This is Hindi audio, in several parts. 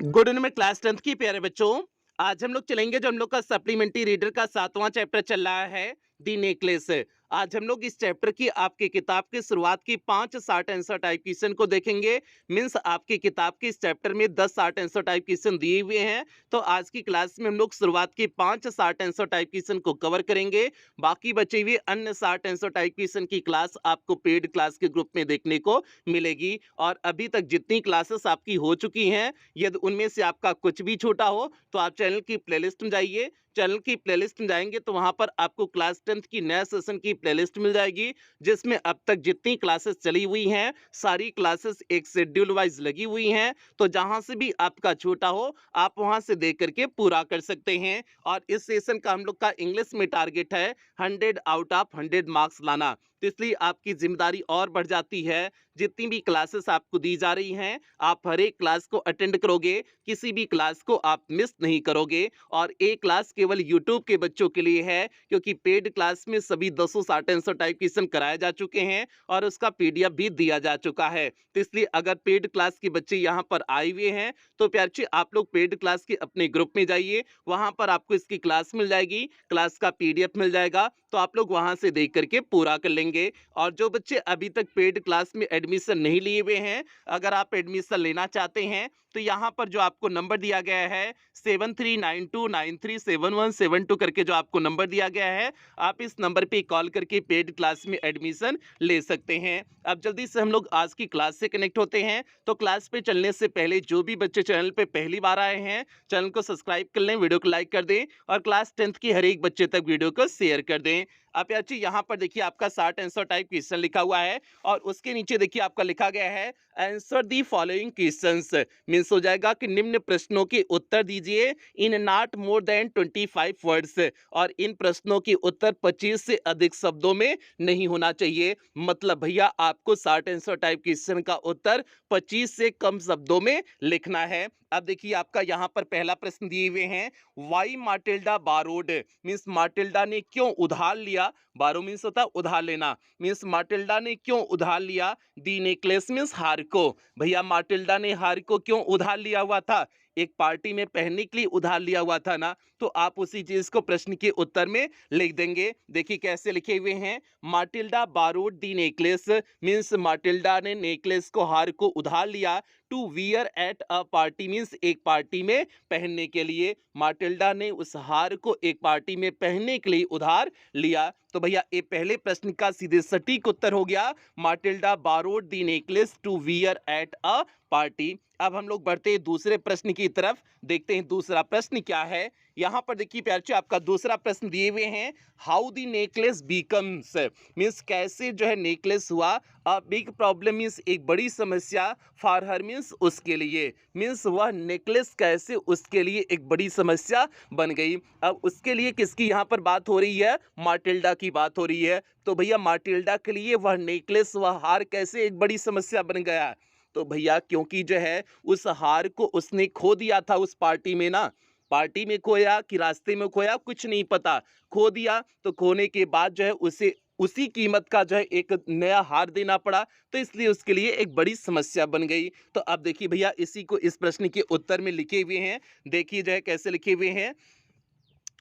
गुड इवनिंग में क्लास 10th की प्यारे बच्चों। आज हम लोग चलेंगे जो हम लोग का सप्लीमेंट्री रीडर का 7वां चैप्टर चल रहा है, दी नेकलेस। आज हम लोग इस चैप्टर की आपकी किताब की शुरुआत की 5 शॉर्ट आंसर टाइप क्वेश्चन को देखेंगे। मींस आपकी किताब के इस चैप्टर में 10 शॉर्ट आंसर टाइप क्वेश्चन दिए हुए हैं, तो आज की क्लास में हम लोग शुरुआत की 5 शॉर्ट आंसर टाइप क्वेश्चन को कवर करेंगे। बाकी बचे हुए अन्य शॉर्ट आंसर टाइप क्वेश्चन की क्लास आपको पेड क्लास के ग्रुप में देखने को मिलेगी। और अभी तक जितनी क्लासेस आपकी हो चुकी हैं, यदि उनमें से आपका कुछ भी छूटा हो तो आप चैनल की प्लेलिस्ट में जाइए। चैनल की प्लेलिस्ट में जाएंगे तो वहां पर आपको क्लास 10th की नया सेशन की प्लेलिस्ट मिल जाएगी, जिसमें अब तक जितनी क्लासेस चली हुई हैं सारी क्लासेस एक शेड्यूल वाइज लगी हुई हैं। तो जहां से भी आपका छूटा हो आप वहां से देख करके पूरा कर सकते हैं। और इस सेशन का हम लोग का इंग्लिश में टारगेट है 100 आउट ऑफ 100 मार्क्स लाना, तो इसलिए आपकी जिम्मेदारी और बढ़ जाती है। जितनी भी क्लासेस आपको दी जा रही हैं आप हर एक क्लास को अटेंड करोगे, किसी भी क्लास को आप मिस नहीं करोगे। और एक क्लास केवल यूट्यूब के बच्चों के लिए है, क्योंकि पेड क्लास में सभी 10 शॉर्ट आंसर टाइप क्वेश्चन कराए जा चुके हैं और उसका पीडीएफ भी दिया जा चुका है। तो इसलिए अगर पेड क्लास के बच्चे यहाँ पर आए हुए हैं तो प्यारे आप लोग पेड क्लास के अपने ग्रुप में जाइए, वहां पर आपको इसकी क्लास मिल जाएगी, क्लास का पीडीएफ मिल जाएगा, तो आप लोग वहां से देख करके पूरा कर लेंगे। और जो बच्चे अभी तक पेड क्लास में एडमिशन नहीं लिए हुए हैं, अगर आप एडमिशन लेना चाहते हैं तो यहाँ पर जो आपको नंबर दिया गया है 7392937172 करके जो आपको नंबर दिया गया है, आप इस नंबर पे कॉल करके पेड क्लास में एडमिशन ले सकते हैं। अब जल्दी से हम लोग आज की क्लास से कनेक्ट होते हैं। तो क्लास पे चलने से पहले जो भी बच्चे चैनल पे पहली बार आए हैं, चैनल को सब्सक्राइब कर लें, वीडियो को लाइक कर दें और क्लास 10th की हर एक बच्चे तक वीडियो को शेयर कर दें। अब याची यहाँ पर देखिए आपका शॉर्ट आंसर टाइप क्वेश्चन लिखा हुआ है और उसके नीचे देखिए आपका लिखा गया है answer the following questions. Means हो जाएगा कि निम्न प्रश्नों के उत्तर दीजिए in not more than 25 words, और इन प्रश्नों के उत्तर 25 से अधिक शब्दों में नहीं होना चाहिए। मतलब भैया आपको शॉर्ट आंसर टाइप क्वेश्चन का उत्तर 25 से कम शब्दों में लिखना है। अब देखिए आपका यहाँ पर पहला प्रश्न दिए हुए हैं, why Matilda borrowed. Means Matilda ने क्यों उधार लिया, बारो मीन्स होता है उधार लेना, मीन्स माटिल्डा ने क्यों उधार लिया दी नेकलेस मीन्स हार को। भैया माटिल्डा ने हार को क्यों उधार लिया हुआ था, एक पार्टी में पहनने के लिए उधार लिया हुआ था ना, तो आप उसी चीज को प्रश्न के उत्तर में लिख देंगे। देखिए कैसे लिखे हुए हैं, Matilda borrowed the necklace means Matilda ने नेकलेस को हार को उधार लिया to wear at a party means एक पार्टी में पहनने के लिए। माटिल्डा ने उस हार को एक पार्टी में पहनने के लिए उधार लिया। तो भैया ये पहले प्रश्न का सीधे सटीक उत्तर हो गया, Matilda borrowed the necklace to wear at a party. अब हम लोग बढ़ते हैं दूसरे प्रश्न की तरफ, देखते हैं दूसरा प्रश्न क्या है। यहां पर देखिए प्यारे आपका दूसरा प्रश्न दिए हुए हैं, how the necklace becomes means कैसे जो है नेकलेस हुआ, अ बिग प्रॉब्लम मीन्स एक बड़ी समस्या, फॉर हर मीन्स उसके लिए, मीन्स वह नेकलेस कैसे उसके लिए एक बड़ी समस्या बन गई। अब उसके लिए किसकी यहाँ पर बात हो रही है, माटिल्डा की बात हो रही है। तो भैया माटिल्डा के लिए वह नेकलेस वह हार कैसे एक बड़ी समस्या बन गया, तो भैया क्योंकि जो है उस हार को उसने खो दिया था उस पार्टी में ना, पार्टी में खोया कि रास्ते में खोया कुछ नहीं पता, खो दिया, तो खोने के बाद जो है उसे उसी कीमत का जो है एक नया हार देना पड़ा, तो इसलिए उसके लिए एक बड़ी समस्या बन गई। तो अब देखिए भैया इसी को इस प्रश्न के उत्तर में लिखे हुए हैं, देखिए जो है कैसे लिखे हुए हैं,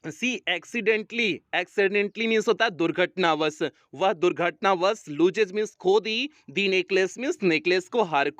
सी एक्सीडेंटली, एक्सीडेंटली मीन्स होता है दुर्घटनावश, वह दुर्घटनावश लूजेज मीन्स खो दी नेकलेस मीन्स नेकलेस को, हार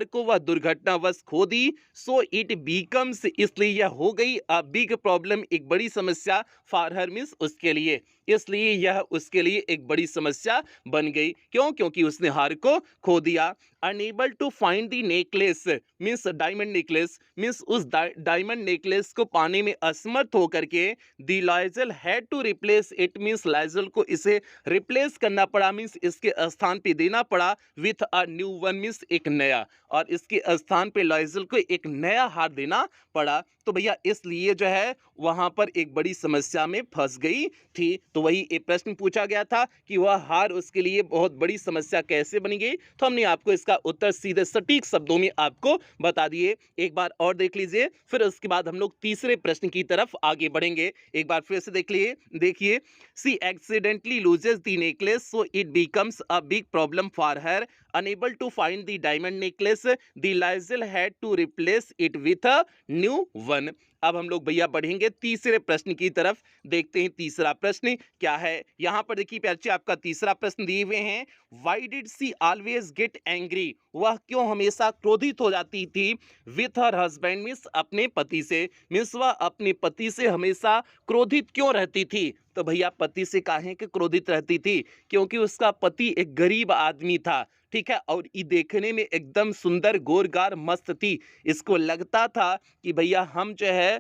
को वह दुर्घटनावश खो दी, सो इट बीकम्स इसलिए यह हो गई अ बिग प्रॉब्लम एक बड़ी समस्या, फॉर हर मीन्स उसके लिए, इसलिए यह उसके लिए एक बड़ी समस्या बन गई। क्यों, क्योंकि उसने हार को खो दिया। Unable to find the necklace means diamond necklace means उस डायमंड नेकलेस को पाने में असमर्थ होकर के the Loisel had to replace it means Loisel को इसे रिप्लेस करना पड़ा, मीन्स इसके स्थान पे देना पड़ा with a new one means एक नया, और इसके स्थान पे लाइजल को एक नया हार देना पड़ा। तो भैया इसलिए जो है वहां पर एक बड़ी समस्या में फंस गई थी। तो वही एक प्रश्न पूछा गया था कि वह हार उसके लिए बहुत बड़ी समस्या कैसे बनी गई, तो हमने आपको इसका उत्तर सीधे सटीक शब्दों में आपको बता दिए। एक बार और देख लीजिए, फिर उसके बाद हम लोग तीसरे प्रश्न की तरफ आगे बढ़ेंगे। एक बार फिर से देखिए, she accidentally loses the necklace so it becomes a big problem for her, unable to find the diamond necklace the Loisel had to replace it with a new one. अब हम लोग भैया बढ़ेंगे तीसरे प्रश्न की तरफ। देखते हैं तीसरा प्रश्न क्या है। यहाँ पर देखिए प्यार जी, आपका तीसरा प्रश्न दिए हुए हैं, why did she always get angry, वह क्यों हमेशा क्रोधित हो जाती थी विथ हर हस्बैंड, मीन्स अपने पति से, मीन्स वह अपने पति से हमेशा क्रोधित क्यों रहती थी। तो भैया पति से काहे कि क्रोधित रहती थी, क्योंकि उसका पति एक गरीब आदमी था, ठीक है, और ये देखने में एकदम सुंदर गोरगार मस्त थी। इसको लगता था कि भैया हम जो है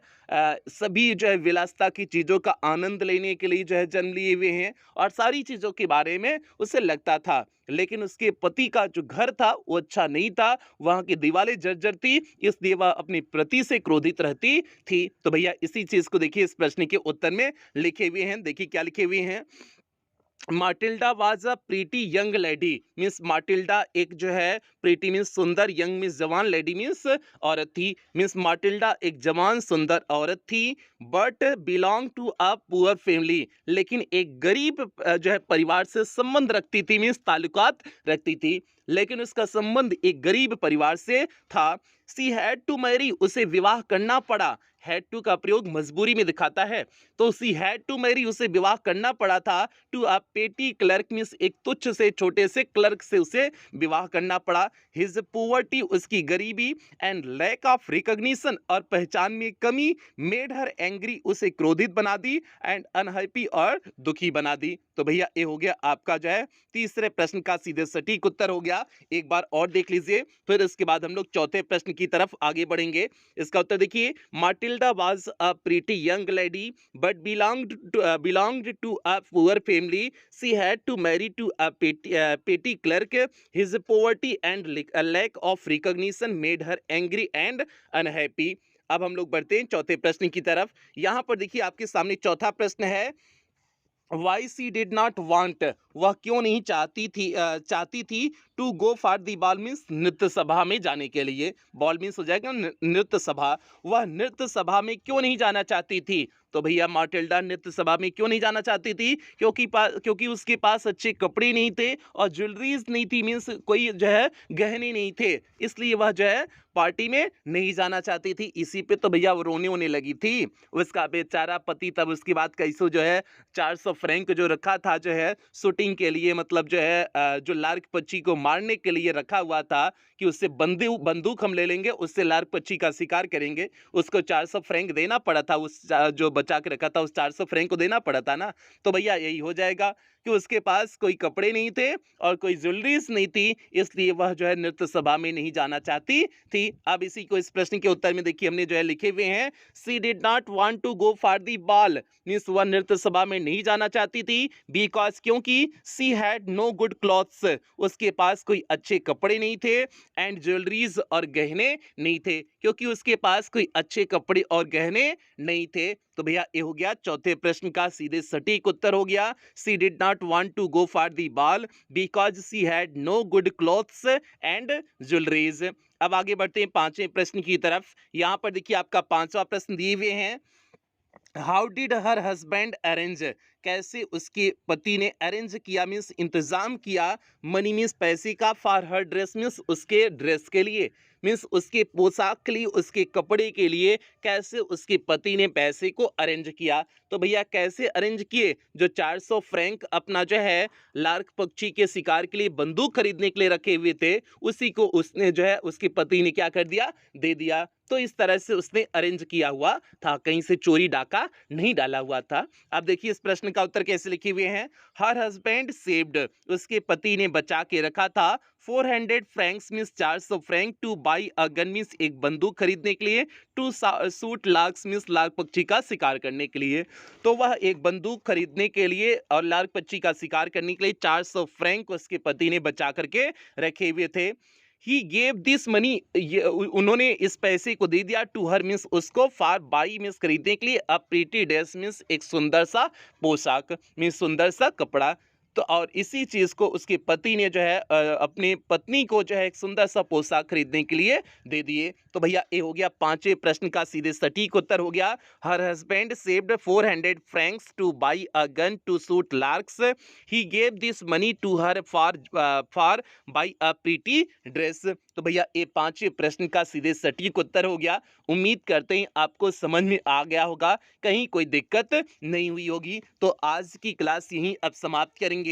सभी जो है विलासिता की चीज़ों का आनंद लेने के लिए जो है जन्म लिए हुए हैं, और सारी चीज़ों के बारे में उसे लगता था। लेकिन उसके पति का जो घर था वो अच्छा नहीं था, वहाँ की दीवारें जर्जर थी, इसलिए वह अपने पति से क्रोधित रहती थी। तो भैया इसी चीज़ को देखिए इस प्रश्न के उत्तर में लिखे हुए हैं। देखिए क्या लिखे हुए हैं, Matilda was a pretty young lady, means Matilda एक जो है प्रीटी मीन्स सुंदर, यंग मीन्स जवान, लेडी मीन्स औरत थी, मीन्स माटिल्डा एक जवान सुंदर औरत थी, but belong to a poor family, लेकिन एक गरीब जो है परिवार से संबंध रखती थी, मीन्स ताल्लुकात रखती थी, लेकिन उसका संबंध एक गरीब परिवार से था। सी हैड टू मैरी, उसे विवाह करना पड़ा, हैड टू का प्रयोग मजबूरी में दिखाता है, तो सी हैड टू मैरी, उसे विवाह करना पड़ा था, टू अ पेटी क्लर्क, मीन्स एक तुच्छ से छोटे से क्लर्क से उसे विवाह करना पड़ा। हिज पुअर्टी, उसकी गरीबी, एंड लैक ऑफ रिकॉग्निशन, और पहचान में कमी, मेड हर एंग्री, उसे क्रोधित बना दी, एंड अनहैप्पी, और दुखी बना दी। तो भैया ये हो गया आपका जो है तीसरे प्रश्न का सीधे सटीक उत्तर हो गया। एक बार और देख लीजिए, फिर इसके बाद हम लोग चौथे प्रश्न की तरफ आगे बढ़ेंगे। इसका उत्तर देखिए, माटिल्डा was a pretty young lady but belonged to a poor family. She had to marry to a petty clerk. His poverty and a lack of recognition made her angry and unhappy. अब हम लोग बढ़ते हैं चौथे प्रश्न की तरफ। यहाँ पर देखिए आपके सामने चौथा प्रश्न है, why she did not want, वह क्यों नहीं चाहती थी to go for the ball, means नृत्य सभा में जाने के लिए, बॉल मीन्स हो जाएगा नृत्य सभा, वह नृत्य सभा में क्यों नहीं जाना चाहती थी। तो भैया माटिल्डा नृत्य सभा में क्यों नहीं जाना चाहती थी, क्योंकि उसके पास अच्छे कपड़े नहीं थे और ज्वेलरीज नहीं थी, मीन्स कोई जो है गहने नहीं थे, इसलिए वह जो है पार्टी में नहीं जाना चाहती थी। इसी पे तो भैया वो रोने होने लगी थी, उसका बेचारा पति तब उसके बाद कैसो जो है 400 फ्रैंक जो रखा था जो है शूटिंग के लिए, मतलब जो है जो लार्क पक्षी को मारने के लिए रखा हुआ था कि उससे बंदूक हम ले लेंगे, उससे लार्क पक्षी का शिकार करेंगे, उसको 400 फ्रैंक देना पड़ा था, उस जो बचा के रखा था उस 400 फ्रैंक को देना पड़ा था ना। तो भैया यही हो जाएगा कि उसके पास कोई कपड़े नहीं थे और कोई ज्वेलरीज नहीं थी, इसलिए वह जो है नृत्य सभा में नहीं जाना चाहती थी। अब इसी को इस प्रश्न के उत्तर में देखिए हमने जो है लिखे हुए हैं, she did not want to go for the ball, means वह नृत्य सभा में नहीं जाना चाहती थी, बिकॉज क्योंकि she had no good clothes, उसके पास कोई अच्छे कपड़े नहीं थे, एंड ज्वेलरीज और गहने नहीं थे, क्योंकि उसके पास कोई अच्छे कपड़े और गहने नहीं थे। तो भैया ये हो गया चौथे प्रश्न का सीधे सटीक उत्तर हो गया, she did not want to go for the ball because she had no good clothes and jewelleries. अब आगे बढ़ते हैं पांचवें प्रश्न की तरफ। यहाँ पर देखिए आपका पांचवा प्रश्न दिए हुए हैं, how did her husband arrange, कैसे उसके पति ने अरेंज किया, मीन्स इंतजाम किया, मनी मीन्स पैसे का, फॉर हर ड्रेस मीन्स उसके ड्रेस के लिए, मीन्स उसके पोशाक के लिए, उसके कपड़े के लिए, कैसे उसके पति ने पैसे को अरेंज किया। तो भैया कैसे अरेंज किए, जो 400 फ्रैंक अपना जो है लार्क पक्षी के शिकार के लिए बंदूक खरीदने के लिए रखे हुए थे, उसी को उसने जो है उसके पति ने क्या कर दिया, दे दिया। तो इस तरह से उसने अरेंज किया हुआ था, कहीं से चोरी डाका नहीं डाला हुआ था। अब देखिए इस प्रश्न का उत्तर कैसे लिखे हुए हैं, हर हस्बैंड सेव्ड, उसके पति ने बचा के रखा था, 400 Franks means 400 Frank, to buy a gun means एक बंदूक खरीदने के लिए, to shoot larks means lark पक्षी का शिकार करने के लिए। तो वह एक बंदूक खरीदने के लिए और लार्क पक्षी का शिकार करने के लिए 400 फ्रैंक उसके पति ने बचा करके रखे हुए थे। ही गेव दिस मनी, ये उन्होंने इस पैसे को दे दिया टू हर मीन्स उसको, फॉर बाई मीन्स खरीदने के लिए, अ प्रीटी ड्रेस मीन्स एक सुंदर सा पोशाक मीन्स सुंदर सा कपड़ा। तो और इसी चीज को उसके पति ने जो है अपनी पत्नी को जो है एक सुंदर सा पोशाक खरीदने के लिए दे दिए। तो भैया ये हो गया पांचवें प्रश्न का सीधे सटीक उत्तर हो गया। Her husband saved 400 francs to buy a gun to shoot larks, he gave this money to her for buy a pretty dress. तो भैया ये पांचवें प्रश्न का सीधे सटीक उत्तर हो गया। उम्मीद करते हैं आपको समझ में आ गया होगा, कहीं कोई दिक्कत नहीं हुई होगी। तो आज की क्लास यहीं अब समाप्त करेंगे।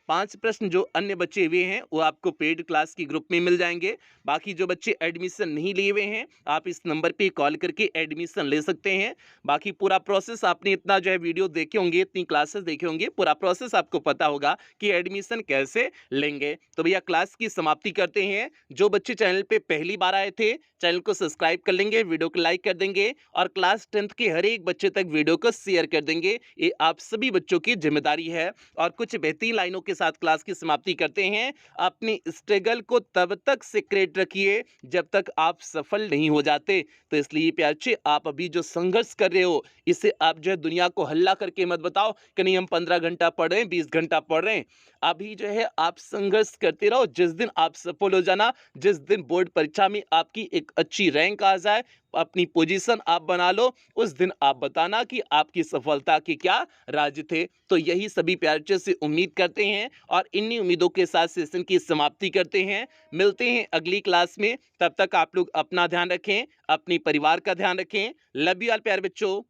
5 प्रश्न जो अन्य बचे हुए हैं वो आपको पेड क्लास की ग्रुप में मिल जाएंगे। बाकी जो बच्चे एडमिशन नहीं लिए हुए हैं आप इस नंबर पे कॉल करके एडमिशन ले सकते हैं। बाकी पूरा प्रोसेस आपने इतना जो है वीडियो देखे होंगे, इतनी क्लासेस देखे होंगे, पूरा प्रोसेस आपको पता होगा कि एडमिशन कैसे लेंगे। तो भैया क्लास की समाप्ति करते हैं। जो बच्चे चैनल पे पहली बार आए थे चैनल को सब्सक्राइब कर लेंगे, वीडियो को लाइक कर देंगे और क्लास 10th के हर एक बच्चे तक वीडियो को शेयर कर देंगे। ये आप सभी बच्चों की जिम्मेदारी है। और कुछ बेहतरीन लाइनों के साथ क्लास की समाप्ति करते हैं। अपनी स्ट्रगल को तब तक सीक्रेट रखिए जब तक आप सफल नहीं हो जाते। तो इसलिए प्यार से आप अभी जो संघर्ष कर रहे हो इसे आप जो है दुनिया को हल्ला करके मत बताओ कि नहीं हम 15 घंटा पढ़ रहे हैं, 20 घंटा पढ़ रहे हैं। अभी जो है आप संघर्ष करते रहो। जिस दिन आप सफल हो जाना, जिस दिन बोर्ड परीक्षा में आपकी एक अच्छी रैंक आ जाए, अपनी पोजीशन आप बना लो, उस दिन आप बताना कि आपकी सफलता के क्या राज थे। तो यही सभी प्यारे से उम्मीद करते हैं और इन्हीं उम्मीदों के साथ सेशन की समाप्ति करते हैं। मिलते हैं अगली क्लास में, तब तक आप लोग अपना ध्यान रखें, अपनी परिवार का ध्यान रखें। लव यू ऑल प्यारे बच्चों।